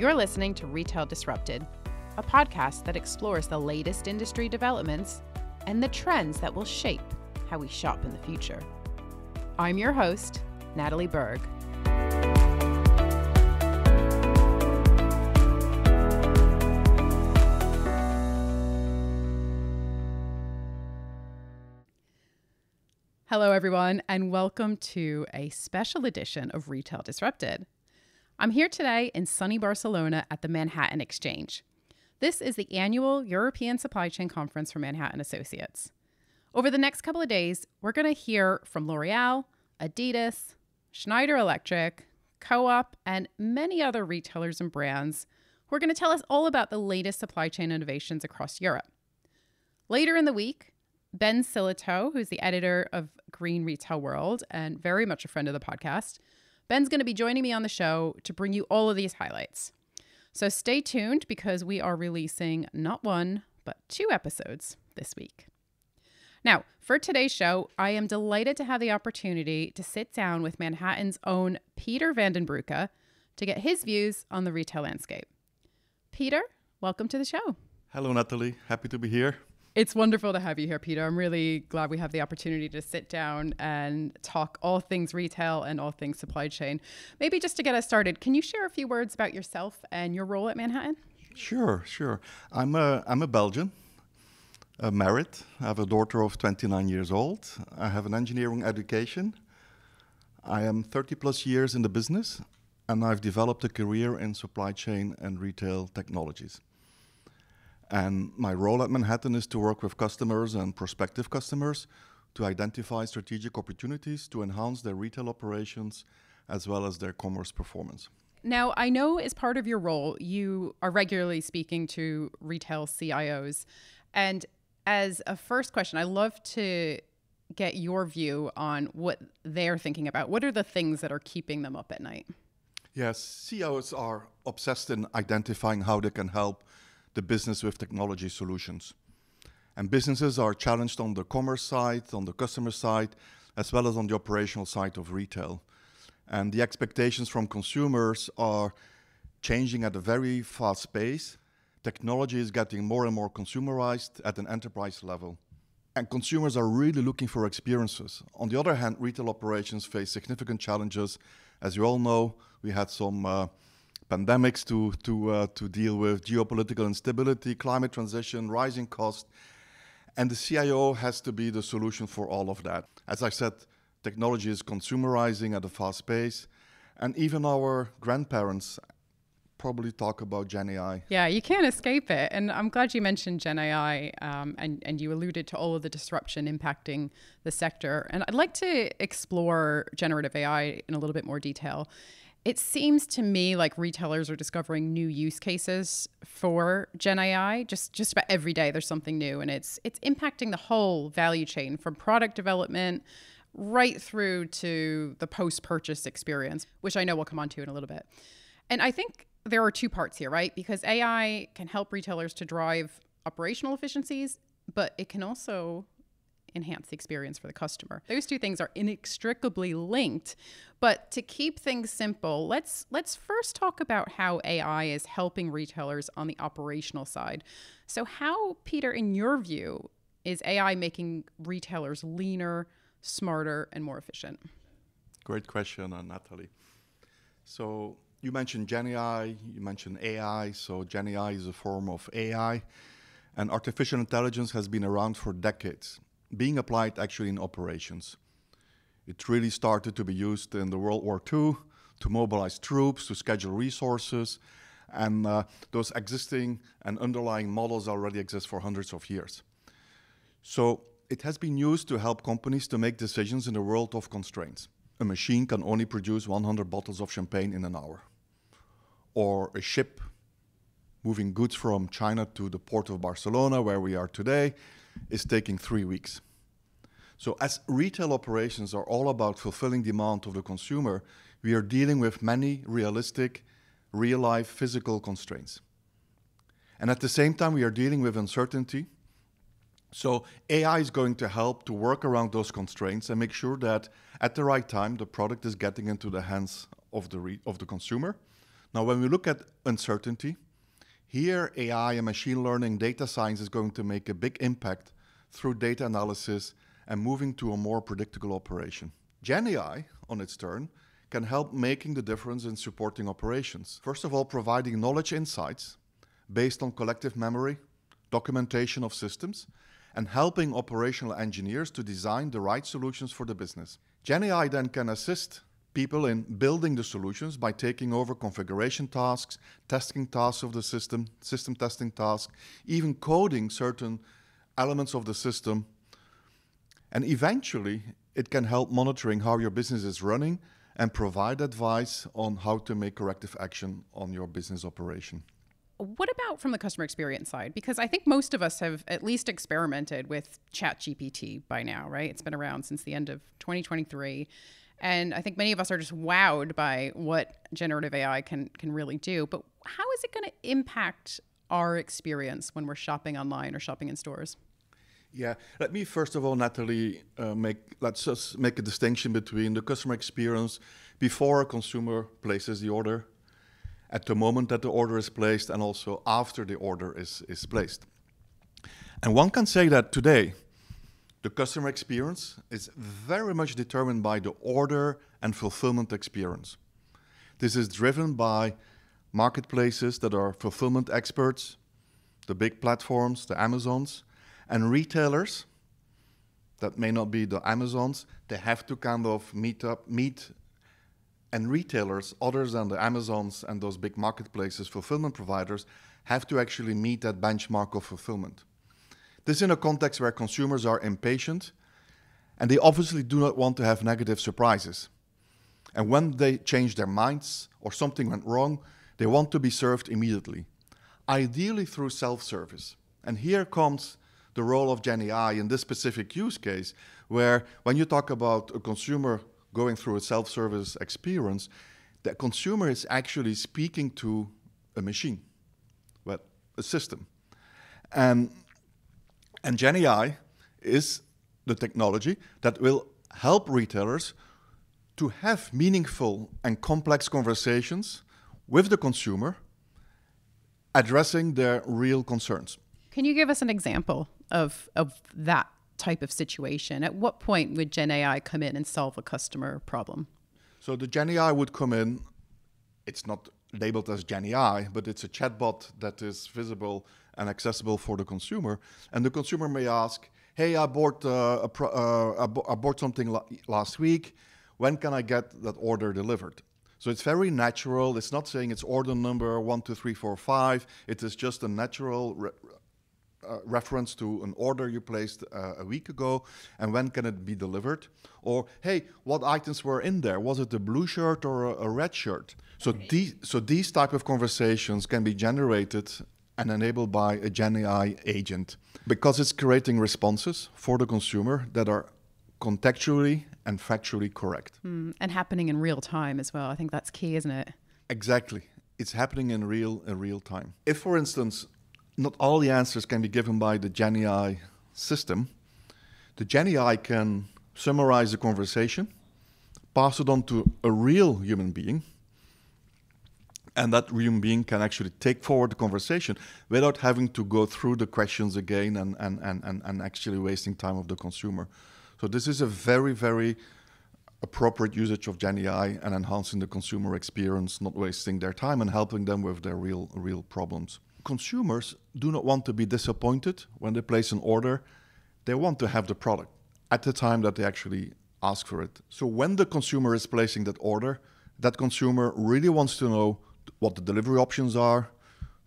You're listening to Retail Disrupted, a podcast that explores the latest industry developments and the trends that will shape how we shop in the future. I'm your host, Natalie Berg. Hello, everyone, and welcome to a special edition of Retail Disrupted. I'm here today in sunny Barcelona at the Manhattan Exchange. This is the annual European Supply Chain Conference for Manhattan Associates. Over the next couple of days, we're going to hear from L'Oreal, Adidas, Schneider Electric, Co-op, and many other retailers and brands who are going to tell us all about the latest supply chain innovations across Europe. Later in the week, Ben Silito, who's the editor of Green Retail World and very much a friend of the podcast, Ben's going to be joining me on the show to bring you all of these highlights. So stay tuned because we are releasing not one, but 2 episodes this week. Now, for today's show, I am delighted to have the opportunity to sit down with Manhattan's own Peter van den Broeke to get his views on the retail landscape. Peter, welcome to the show. Hello, Natalie. Happy to be here. It's wonderful to have you here, Peter. I'm really glad we have the opportunity to sit down and talk all things retail and all things supply chain. Maybe just to get us started, can you share a few words about yourself and your role at Manhattan? Sure. I'm a Belgian, married. I have a daughter of 29 years old. I have an engineering education. I am 30 plus years in the business, and I've developed a career in supply chain and retail technologies. And my role at Manhattan is to work with customers and prospective customers to identify strategic opportunities to enhance their retail operations as well as their commerce performance. Now, I know as part of your role, you are regularly speaking to retail CIOs. And as a first question, I love to get your view on what they're thinking about. What are the things that are keeping them up at night? Yes, CIOs are obsessed in identifying how they can help the business with technology solutions. And businesses are challenged on the commerce side, on the customer side, as well as on the operational side of retail. And the expectations from consumers are changing at a very fast pace. Technology is getting more and more consumerized at an enterprise level. And consumers are really looking for experiences. On the other hand, retail operations face significant challenges. As you all know, we had some pandemics to deal with, geopolitical instability, climate transition, rising costs, and the CIO has to be the solution for all of that. As I said, technology is consumerizing at a fast pace, and even our grandparents probably talk about Gen AI. Yeah, you can't escape it. And I'm glad you mentioned Gen AI and you alluded to all of the disruption impacting the sector. And I'd like to explore generative AI in a little bit more detail. It seems to me like retailers are discovering new use cases for Gen AI. Just about every day there's something new, and it's impacting the whole value chain from product development right through to the post-purchase experience, which I know we'll come on to in a little bit. And I think there are 2 parts here, right? Because AI can help retailers to drive operational efficiencies, but it can also enhance the experience for the customer. Those 2 things are inextricably linked. But to keep things simple, let's first talk about how AI is helping retailers on the operational side. So how, Peter, in your view, is AI making retailers leaner, smarter, and more efficient? Great question, Natalie. So you mentioned Gen AI, you mentioned AI. So Gen AI is a form of AI, and artificial intelligence has been around for decades, being applied actually in operations. It really started to be used in the World War II to mobilize troops, to schedule resources, and those existing and underlying models already exist for hundreds of years. So it has been used to help companies to make decisions in a world of constraints. A machine can only produce 100 bottles of champagne in an hour. Or a ship moving goods from China to the port of Barcelona, where we are today, is taking 3 weeks. So as retail operations are all about fulfilling demand of the consumer, we are dealing with many realistic, real-life physical constraints. And at the same time, we are dealing with uncertainty. So AI is going to help to work around those constraints and make sure that at the right time, the product is getting into the hands of the consumer, Now, when we look at uncertainty, here AI and machine learning data science is going to make a big impact through data analysis and moving to a more predictable operation. GenAI, on its turn, can help making the difference in supporting operations. First of all, providing knowledge insights based on collective memory, documentation of systems, and helping operational engineers to design the right solutions for the business. GenAI then can assist people in building the solutions by taking over configuration tasks, testing tasks of the system testing tasks, even coding certain elements of the system. And eventually, it can help monitoring how your business is running and provide advice on how to make corrective action on your business operation. What about from the customer experience side? Because I think most of us have at least experimented with ChatGPT by now, right? It's been around since the end of 2023. And I think many of us are just wowed by what generative AI can really do. But how is it going to impact our experience when we're shopping online or shopping in stores? Yeah, let me first of all, Natalie, let's just make a distinction between the customer experience before a consumer places the order, at the moment that the order is placed, and also after the order is placed. And one can say that today, the customer experience is very much determined by the order and fulfillment experience. This is driven by marketplaces that are fulfillment experts, the big platforms, the Amazons, and retailers that may not be the Amazons. They have to kind of meet, and retailers other than the Amazons and those big marketplaces, fulfillment providers, have to actually meet that benchmark of fulfillment. This in a context where consumers are impatient and they obviously do not want to have negative surprises. And when they change their minds or something went wrong, they want to be served immediately, ideally through self-service. And here comes the role of GenAI in this specific use case, where when you talk about a consumer going through a self-service experience, the consumer is actually speaking to a machine, well, a system. And GenAI is the technology that will help retailers to have meaningful and complex conversations with the consumer, addressing their real concerns. Can you give us an example of that type of situation? At what point would GenAI come in and solve a customer problem? So the GenAI would come in, it's not labeled as GenAI, but it's a chatbot that is visible and accessible for the consumer. And the consumer may ask, hey, I bought something last week. When can I get that order delivered? So it's very natural. It's not saying it's order number 1, 2, 3, 4, 5. It is just a natural reference to an order you placed a week ago, and when can it be delivered? Or, hey, what items were in there? Was it a blue shirt or a red shirt? So these type of conversations can be generated and enabled by a GenAI agent, because it's creating responses for the consumer that are contextually and factually correct. And happening in real time as well. I think that's key, isn't it? Exactly. It's happening in real time. If, for instance, not all the answers can be given by the GenAI system, the GenAI can summarize the conversation, pass it on to a real human being, and that human being can actually take forward the conversation without having to go through the questions again and actually wasting time of the consumer. So this is a very, very appropriate usage of GenAI and enhancing the consumer experience, not wasting their time and helping them with their real problems. Consumers do not want to be disappointed when they place an order. They want to have the product at the time that they actually ask for it. So when the consumer is placing that order, that consumer really wants to know what the delivery options are,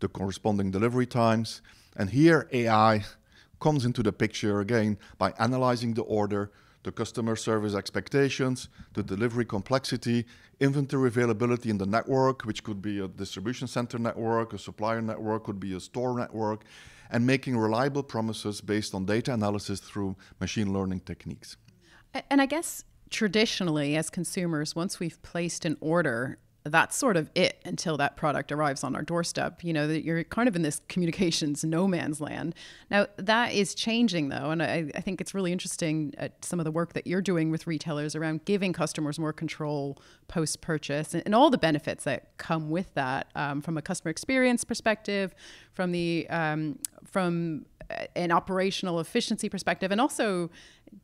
the corresponding delivery times. And here AI comes into the picture again by analyzing the order, the customer service expectations, the delivery complexity, inventory availability in the network, which could be a distribution center network, a supplier network, could be a store network, and making reliable promises based on data analysis through machine learning techniques. And I guess traditionally, as consumers, once we've placed an order, that's sort of it until that product arrives on our doorstep. You know, that you're kind of in this communications no man's land. Now, that is changing, though. And I think it's really interesting some of the work that you're doing with retailers around giving customers more control post-purchase and all the benefits that come with that from a customer experience perspective, from an operational efficiency perspective, and also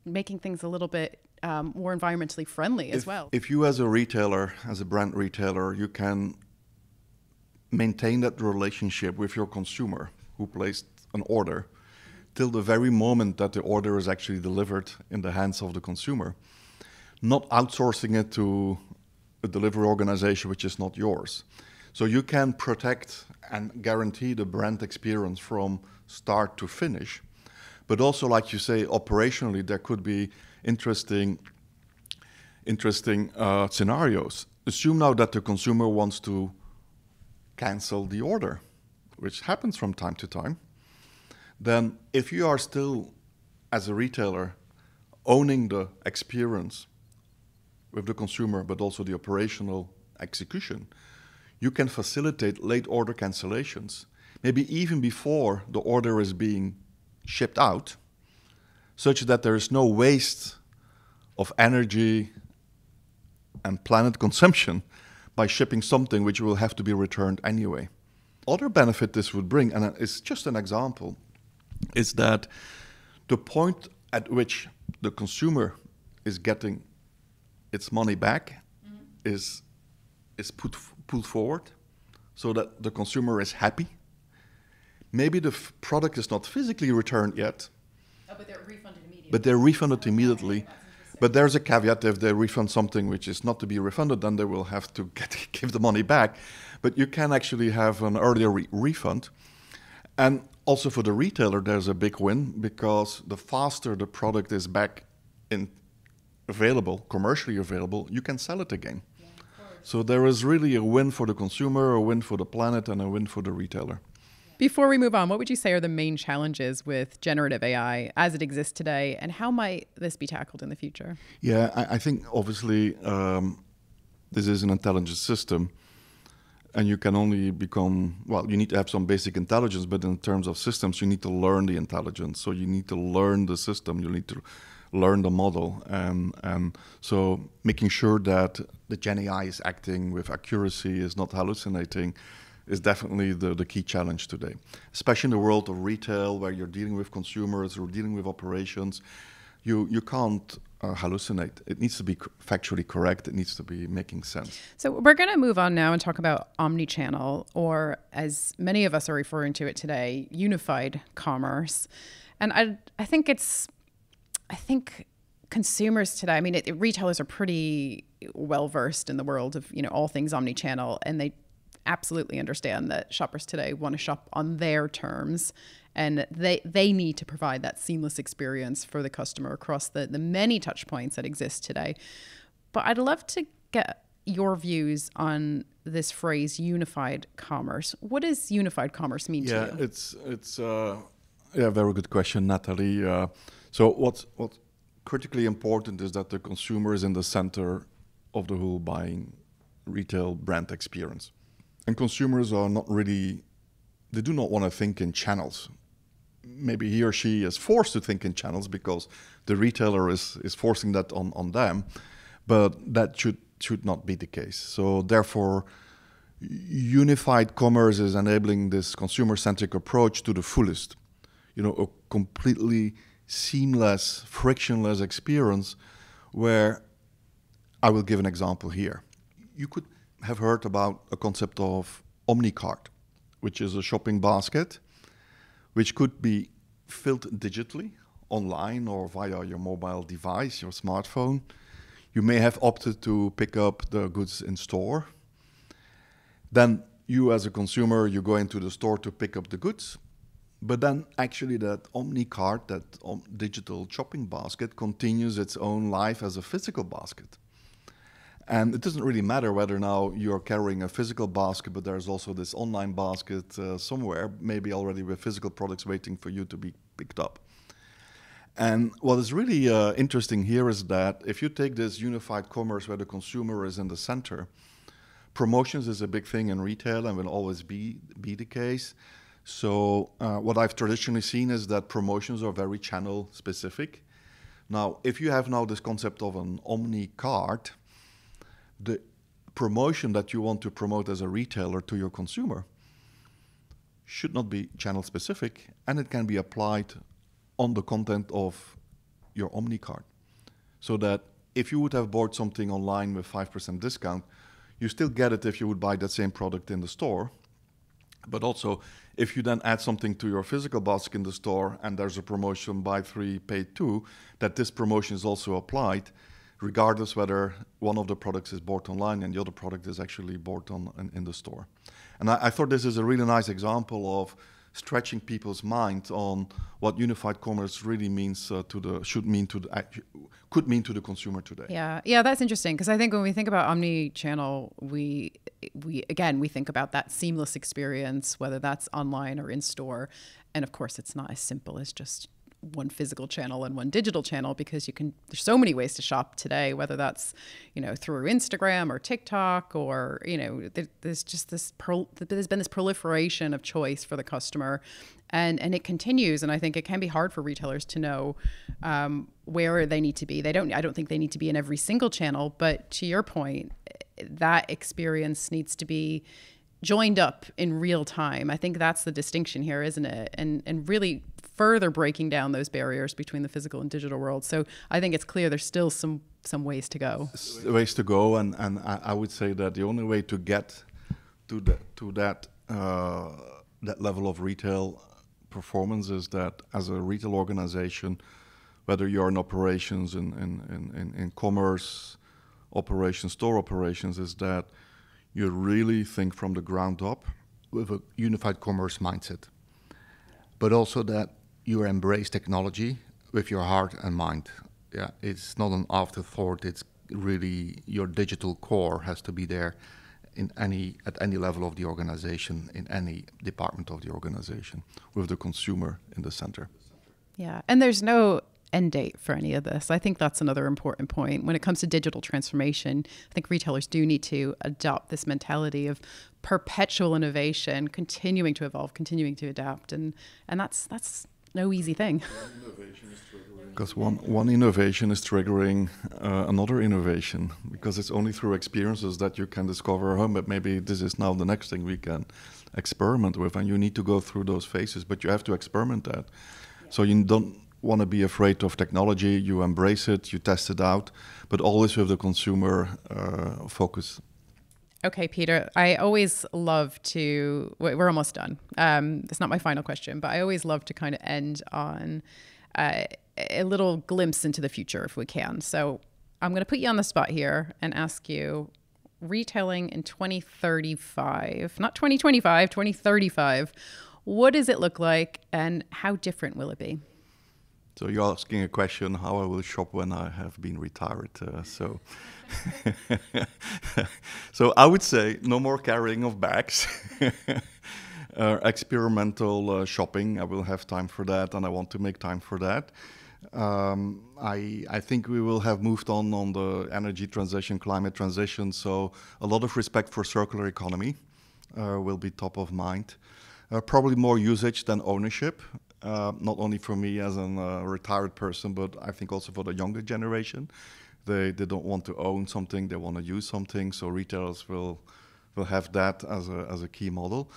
making things a little bit more environmentally friendly as well. If you as a retailer, as a brand retailer, you can maintain that relationship with your consumer who placed an order till the very moment that the order is actually delivered in the hands of the consumer, not outsourcing it to a delivery organization which is not yours. So you can protect and guarantee the brand experience from start to finish. But also, like you say, operationally, there could be interesting scenarios. Assume now that the consumer wants to cancel the order, which happens from time to time. Then if you are still, as a retailer, owning the experience with the consumer, but also the operational execution, you can facilitate late order cancellations, maybe even before the order is being shipped out, such that there is no waste of energy and planet consumption by shipping something which will have to be returned anyway. Other benefit this would bring, and it's just an example, is that the point at which the consumer is getting its money back is pulled forward so that the consumer is happy. Maybe the product is not physically returned yet, but they're refunded immediately. But they're refunded immediately. But there's a caveat: if they refund something which is not to be refunded, then they will have to give the money back. But you can actually have an earlier refund. And also for the retailer, there's a big win, because the faster the product is back commercially available, you can sell it again. Yeah, so there is really a win for the consumer, a win for the planet, and a win for the retailer. Before we move on, what would you say are the main challenges with generative AI as it exists today, and how might this be tackled in the future? Yeah, I think obviously this is an intelligent system, and you can only you need to have some basic intelligence, but in terms of systems, you need to learn the intelligence. So you need to learn the system, you need to learn the model, and so making sure that the Gen AI is acting with accuracy, is not hallucinating, is definitely the key challenge today, especially in the world of retail, where you're dealing with consumers or dealing with operations. You can't hallucinate. It needs to be factually correct. It needs to be making sense. So we're going to move on now and talk about omnichannel, or as many of us are referring to it today, unified commerce. And I think consumers today, retailers are pretty well versed in the world of all things omnichannel, and they absolutely understand that shoppers today want to shop on their terms, and they need to provide that seamless experience for the customer across the many touch points that exist today. But I'd love to get your views on this phrase, unified commerce. What does unified commerce mean to you? It's a very good question, Natalie. So what's critically important is that the consumer is in the center of the whole buying retail brand experience. And consumers are they do not want to think in channels. Maybe he or she is forced to think in channels because the retailer is forcing that on them, but that should not be the case. So therefore, unified commerce is enabling this consumer-centric approach to the fullest. A completely seamless, frictionless experience where, I will give an example here. You could have heard about a concept of OmniCart, which is a shopping basket which could be filled digitally online or via your mobile device, your smartphone. You may have opted to pick up the goods in store. Then you as a consumer, you go into the store to pick up the goods. But then actually that OmniCart, that digital shopping basket, continues its own life as a physical basket. And it doesn't really matter whether now you're carrying a physical basket, but there's also this online basket somewhere, maybe already with physical products waiting for you to be picked up. And what is really interesting here is that if you take this unified commerce where the consumer is in the center, promotions is a big thing in retail and will always be the case. So what I've traditionally seen is that promotions are very channel specific. Now, if you have now this concept of an omni cart, the promotion that you want to promote as a retailer to your consumer should not be channel specific, and it can be applied on the content of your omni cart. So that if you would have bought something online with 5% discount, you still get it if you would buy that same product in the store. But also, if you then add something to your physical basket in the store and there's a promotion, buy 3, pay 2, that this promotion is also applied, regardless whether one of the products is bought online and the other product is actually bought in the store. And I thought this is a really nice example of stretching people's mind on what unified commerce really means could mean to the consumer today. Yeah, that's interesting, because I think when we think about omni-channel, we think about that seamless experience, whether that's online or in store, and of course it's not as simple as just one physical channel and one digital channel, because there's so many ways to shop today, whether that's, through Instagram or TikTok, or, there's just there's been this proliferation of choice for the customer, and it continues. And I think it can be hard for retailers to know where they need to be. I don't think they need to be in every single channel, but to your point, that experience needs to be joined up in real time. I think that's the distinction here, isn't it? And really further breaking down those barriers between the physical and digital world. So I think it's clear there's still some ways to go. Ways to go, and I would say that the only way to get to that level of retail performance is that as a retail organization, whether you're in operations, in commerce operations, store operations, is that you really think from the ground up with a unified commerce mindset, but also that you embrace technology with your heart and mind. Yeah, it's not an afterthought. It's really your digital core has to be there at any level of the organization, in any department of the organization, with the consumer in the center. Yeah, and there's no end date for any of this. I think that's another important point. When it comes to digital transformation, I think retailers do need to adopt this mentality of perpetual innovation, continuing to evolve, continuing to adapt, and that's no easy thing. Because one innovation is triggering another innovation, because it's only through experiences that you can discover, but maybe this is now the next thing we can experiment with, and you need to go through those phases, but you have to experiment that. So you don't want to be afraid of technology, you embrace it, you test it out, but always with the consumer focus. Okay, Peter, I always love to, we're almost done. It's not my final question, but I always love to kind of end on a little glimpse into the future if we can. So I'm going to put you on the spot here and ask you, retailing in 2035, not 2025, 2035, what does it look like and how different will it be? So you're asking a question how I will shop when I have been retired. So I would say no more carrying of bags. Experimental shopping, I will have time for that, and I want to make time for that. I think we will have moved on the energy transition, climate transition, so a lot of respect for circular economy will be top of mind. Probably more usage than ownership. Not only for me as a retired person, but I think also for the younger generation. They don't want to own something, they want to use something, so retailers will have that as a key model.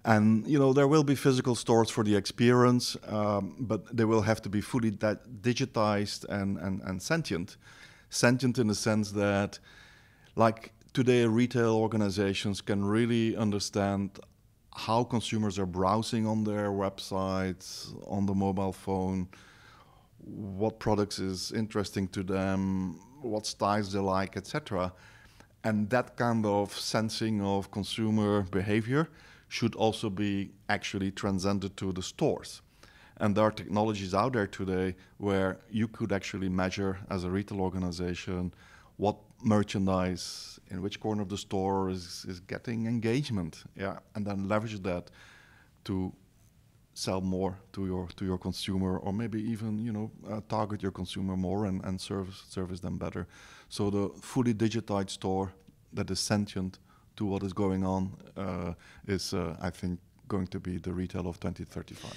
And there will be physical stores for the experience, but they will have to be fully digitized and sentient. Sentient in the sense that, like today, retail organizations can really understand how consumers are browsing on their websites, on the mobile phone, what products is interesting to them, what styles they like, etc. And that kind of sensing of consumer behavior should also be actually transcended to the stores. And there are technologies out there today where you could actually measure as a retail organization what merchandise in which corner of the store is getting engagement, and then leverage that to sell more to your consumer, or maybe even target your consumer more and service them better. So the fully digitized store that is sentient to what is going on is, I think, going to be the retail of 2035.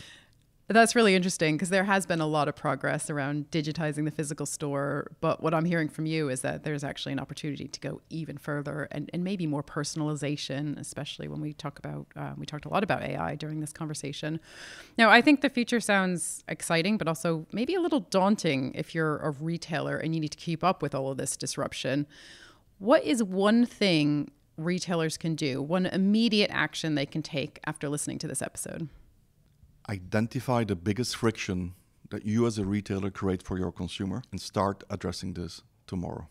That's really interesting because there has been a lot of progress around digitizing the physical store. But what I'm hearing from you is that there's actually an opportunity to go even further and maybe more personalization, especially when we talked a lot about AI during this conversation. Now, I think the future sounds exciting, but also maybe a little daunting if you're a retailer and you need to keep up with all of this disruption. What is one thing retailers can do, one immediate action they can take after listening to this episode? Identify the biggest friction that you as a retailer create for your consumer and start addressing this tomorrow.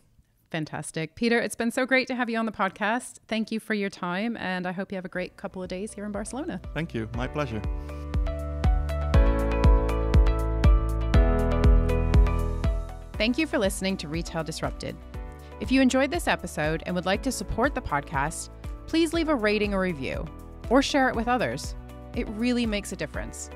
Fantastic. Peter, it's been so great to have you on the podcast. Thank you for your time, and I hope you have a great couple of days here in Barcelona. Thank you. My pleasure. Thank you for listening to Retail Disrupted. If you enjoyed this episode and would like to support the podcast, please leave a rating or review or share it with others. It really makes a difference.